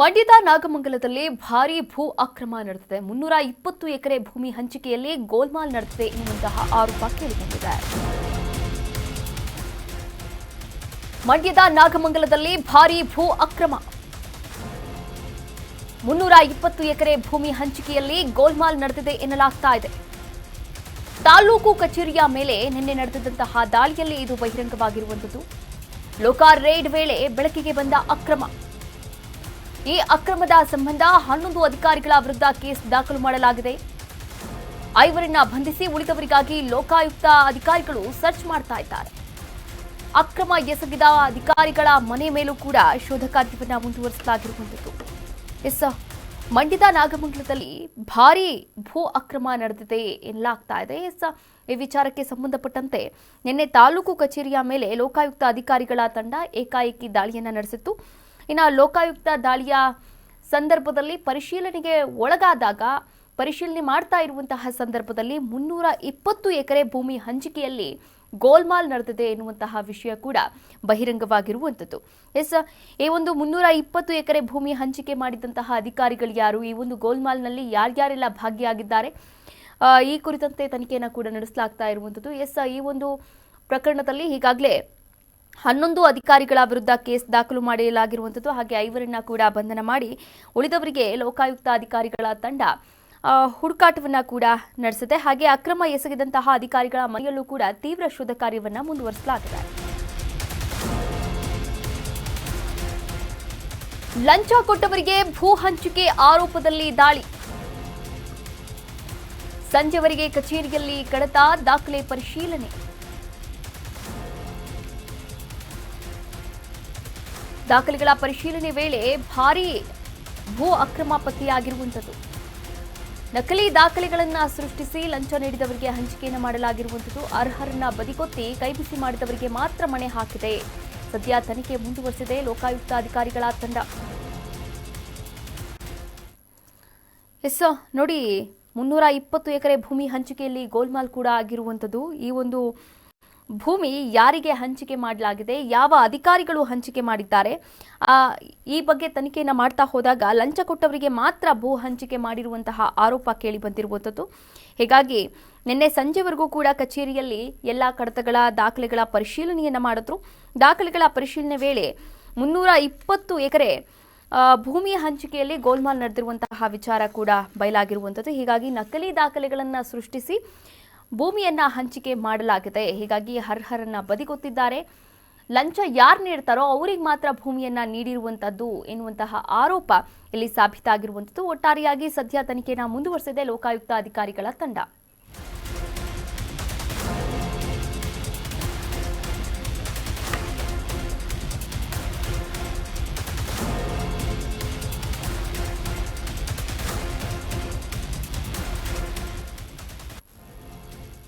ಮಂಡ್ಯದ ನಾಗಮಂಗಲದಲ್ಲಿ ಭಾರೀ ಭೂ ಅಕ್ರಮ ನಡೆದಿದೆ. 320 ಎಕರೆ ಭೂಮಿ ಹಂಚಿಕೆಯಲ್ಲಿ ಗೋಲ್ಮಾಲ್ ನಡೆದಿದೆ ಎನ್ನುವಂತಹ ಆರೋಪ ಕೇಳಿಬಂದಿದೆ. ಮಂಡ್ಯದ ನಾಗಮಂಗಲದಲ್ಲಿ ಭಾರೀ ಭೂ ಅಕ್ರಮ. 320 ಎಕರೆ ಭೂಮಿ ಹಂಚಿಕೆಯಲ್ಲಿ ಗೋಲ್ಮಾಲ್ ನಡೆದಿದೆ ಎನ್ನಲಾಗ್ತಾ ಇದೆ. ತಾಲೂಕು ಕಚೇರಿಯ ಮೇಲೆ ನಿನ್ನೆ ನಡೆದಿದ್ದಂತಹ ದಾಳಿಯಲ್ಲಿ ಇದು ಬಹಿರಂಗವಾಗಿರುವಂತದ್ದು. ಲೋಕಾರ್ ರೇಡ್ ವೇಳೆ ಬೆಳಕಿಗೆ ಬಂದ ಅಕ್ರಮ. ಈ ಅಕ್ರಮದ ಸಂಬಂಧ 11 ಅಧಿಕಾರಿಗಳ ವಿರುದ್ಧ ಕೇಸ್ ದಾಖಲು ಮಾಡಲಾಗಿದೆ. 5ರನ್ನ ಬಂಧಿಸಿ ಉಳಿದವರಿಗಾಗಿ ಲೋಕಾಯುಕ್ತ ಅಧಿಕಾರಿಗಳು ಸರ್ಚ್ ಮಾಡ್ತಾ ಇದ್ದಾರೆ. ಅಕ್ರಮ ಎಸಗಿದ ಅಧಿಕಾರಿಗಳ ಮನೆ ಮೇಲೂ ಕೂಡ ಶೋಧ ಕಾರ್ಯವನ್ನು ಮುಂದುವರಿಸಲಾಗಿರುವಂತದ್ದು. ಮಂಡ್ಯದ ನಾಗಮಂಗಲದಲ್ಲಿ ಭಾರೀ ಭೂ ಅಕ್ರಮ ನಡೆದಿದೆ ಎನ್ನಲಾಗ್ತಾ ಇದೆ. ಈ ವಿಚಾರಕ್ಕೆ ಸಂಬಂಧಪಟ್ಟಂತೆ ನಿನ್ನೆ ತಾಲೂಕು ಕಚೇರಿಯ ಮೇಲೆ ಲೋಕಾಯುಕ್ತ ಅಧಿಕಾರಿಗಳ ತಂಡ ಏಕಾಏಕಿ ದಾಳಿಯನ್ನು ನಡೆಸಿತ್ತು. ಇನ್ನು ಲೋಕಾಯುಕ್ತ ದಾಳಿಯ ಸಂದರ್ಭದಲ್ಲಿ ಪರಿಶೀಲನೆ ಮಾಡ್ತಾ ಇರುವಂತಹ ಸಂದರ್ಭದಲ್ಲಿ 320 ಎಕರೆ ಭೂಮಿ ಹಂಚಿಕೆಯಲ್ಲಿ ಗೋಲ್ಮಾಲ್ ನಡೆದಿದೆ ಎನ್ನುವಂತಹ ವಿಷಯ ಕೂಡ ಬಹಿರಂಗವಾಗಿರುವಂಥದ್ದು. ಈ ಒಂದು 320 ಎಕರೆ ಭೂಮಿ ಹಂಚಿಕೆ ಮಾಡಿದಂತಹ ಅಧಿಕಾರಿಗಳು ಯಾರು, ಈ ಒಂದು ಗೋಲ್ಮಾಲ್ನಲ್ಲಿ ಯಾರ್ಯಾರೆಲ್ಲ ಭಾಗಿಯಾಗಿದ್ದಾರೆ, ಈ ಕುರಿತಂತೆ ತನಿಖೆಯನ್ನು ಕೂಡ ನಡೆಸಲಾಗ್ತಾ ಇರುವಂಥದ್ದು. ಈ ಒಂದು ಪ್ರಕರಣದಲ್ಲಿ ಈಗಾಗಲೇ 11 ಅಧಿಕಾರಿಗಳ ವಿರುದ್ಧ ಕೇಸ್ ದಾಖಲು ಮಾಡಲಾಗಿರುವಂಥದ್ದು. ಹಾಗೆ 5ರನ್ನ ಕೂಡ ಬಂಧನ ಮಾಡಿ ಉಳಿದವರಿಗೆ ಲೋಕಾಯುಕ್ತ ಅಧಿಕಾರಿಗಳ ತಂಡ ಹುಡುಕಾಟವನ್ನ ಕೂಡ ನಡೆಸಿದೆ. ಹಾಗೆ ಅಕ್ರಮ ಎಸಗಿದಂತಹ ಅಧಿಕಾರಿಗಳ ಮನೆಯಲ್ಲೂ ಕೂಡ ತೀವ್ರ ಶೋಧ ಕಾರ್ಯವನ್ನ ಮುಂದುವರಿಸಲಾಗಿದೆ. ಲಂಚ ಕೊಟ್ಟವರಿಗೆ ಭೂ ಹಂಚಿಕೆ ಆರೋಪದಲ್ಲಿ ದಾಳಿ. ಸಂಜೆವರೆಗೆ ಕಚೇರಿಯಲ್ಲಿ ಕಡತ, ದಾಖಲೆ ಪರಿಶೀಲನೆ. ದಾಖಲೆಗಳ ಪರಿಶೀಲನೆ ವೇಳೆ ಭಾರೀ ಭೂ ಅಕ್ರಮ ಪತ್ತೆಯಾಗಿರುವಂಥದ್ದು. ನಕಲಿ ದಾಖಲೆಗಳನ್ನು ಸೃಷ್ಟಿಸಿ ಲಂಚ ನೀಡಿದವರಿಗೆ ಹಂಚಿಕೆಯನ್ನು ಮಾಡಲಾಗಿರುವಂಥದ್ದು. ಅರ್ಹರನ್ನ ಬದಿಗೊತ್ತಿ ಕೈಬಿಸಿ ಮಾಡಿದವರಿಗೆ ಮಾತ್ರ ಮಣೆ ಹಾಕಿದೆ. ಸದ್ಯ ತನಿಖೆ ಮುಂದುವರೆಸಿದೆ ಲೋಕಾಯುಕ್ತ ಅಧಿಕಾರಿಗಳ ತಂಡ. ನೋಡಿ, 320 ಎಕರೆ ಭೂಮಿ ಹಂಚಿಕೆಯಲ್ಲಿ ಗೋಲ್ಮಾಲ್ ಕೂಡ ಆಗಿರುವಂಥದ್ದು. ಈ ಒಂದು ಭೂಮಿ ಯಾರಿಗೆ ಹಂಚಿಕೆ ಮಾಡಲಾಗಿದೆ, ಯಾವ ಅಧಿಕಾರಿಗಳು ಹಂಚಿಕೆ ಮಾಡಿದ್ದಾರೆ, ಈ ಬಗ್ಗೆ ತನಿಖೆಯನ್ನು ಮಾಡ್ತಾ ಹೋದಾಗ ಲಂಚ ಕೊಟ್ಟವರಿಗೆ ಮಾತ್ರ ಭೂ ಹಂಚಿಕೆ ಮಾಡಿರುವಂತಹ ಆರೋಪ ಕೇಳಿ ಬಂದಿರುವಂಥದ್ದು. ಹೀಗಾಗಿ ನಿನ್ನೆ ಸಂಜೆವರೆಗೂ ಕೂಡ ಕಚೇರಿಯಲ್ಲಿ ಎಲ್ಲ ಕಡತಗಳ ದಾಖಲೆಗಳ ಪರಿಶೀಲನೆಯನ್ನು ಮಾಡಿದ್ರು. ದಾಖಲೆಗಳ ಪರಿಶೀಲನೆ ವೇಳೆ 320 ಎಕರೆ ಭೂಮಿಯ ಹಂಚಿಕೆಯಲ್ಲಿ ಗೋಲ್ಮಾಲ್ ನಡೆದಿರುವಂತಹ ವಿಚಾರ ಕೂಡ ಬಯಲಾಗಿರುವಂಥದ್ದು. ಹೀಗಾಗಿ ನಕಲಿ ದಾಖಲೆಗಳನ್ನು ಸೃಷ್ಟಿಸಿ ಭೂಮಿಯನ್ನ ಹಂಚಿಕೆ ಮಾಡಲಾಗಿದೆ. ಹೀಗಾಗಿ ಅರ್ಹರನ್ನ ಬದಿಗೊತ್ತಿದ್ದಾರೆ. ಲಂಚ ಯಾರು ನೀಡ್ತಾರೋ ಅವರಿಗೆ ಮಾತ್ರ ಭೂಮಿಯನ್ನ ನೀಡಿರುವಂತದ್ದು ಎನ್ನುವಂತಹ ಆರೋಪ ಇಲ್ಲಿ ಸಾಬೀತಾಗಿರುವಂಥದ್ದು. ಒಟ್ಟಾರೆಯಾಗಿ ಸದ್ಯ ತನಿಖೆಯನ್ನು ಮುಂದುವರೆಸಿದೆ ಲೋಕಾಯುಕ್ತ ಅಧಿಕಾರಿಗಳ ತಂಡ.